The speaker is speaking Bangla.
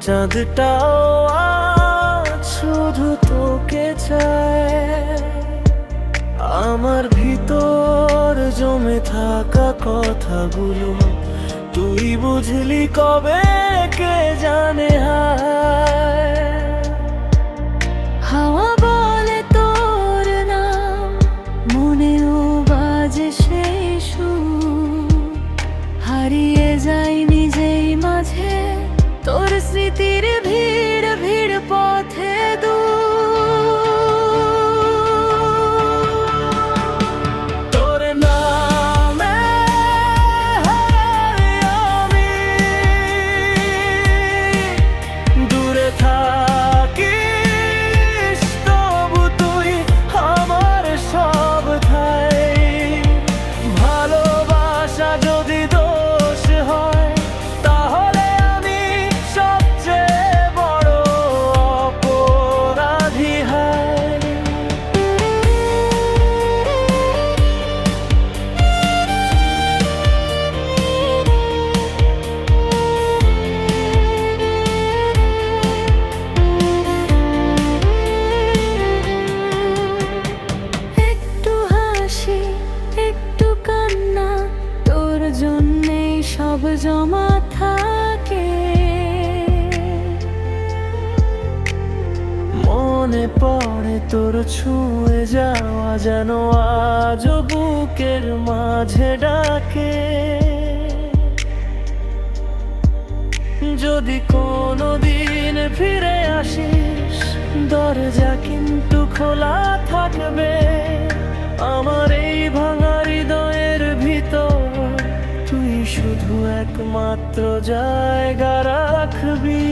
চাঁদটাও আজ শুধু তোকে চায়। আমার ভিতর জমে থাকা কথাগুলো তুই বুঝলি কবে, কে জানে হায়। হাওয়া বলে তোর নাম, মনেও বাজে সেই সুর। হারিয়ে যাই নিজেই মাঝে, তোর স্মৃতির ভিড় ভিড় পথে তোর নামে হারাই আমি, দূরে থাকিস তবু তুই আমার সব ঠাই। ভালোবাসা যদি দোষ হয়, তাহলে আমি সবচেয়ে বড় অপরাধী হায়। একটু হাসি, একটু কান্না, তোর জন্যেই সব জমা থাকে। মনে পড়ে তোর ছুঁয়ে যাওয়া, যেন আজও বুকের মাঝে ডাকে। যদি কোনোদিন ফিরে আসিস, দরজা কিন্তু খোলা থাকবে। আমার এই ভাঙা হৃদয়ের ভিতর তুই শুধু একমাত্র জায়গা রাখবি।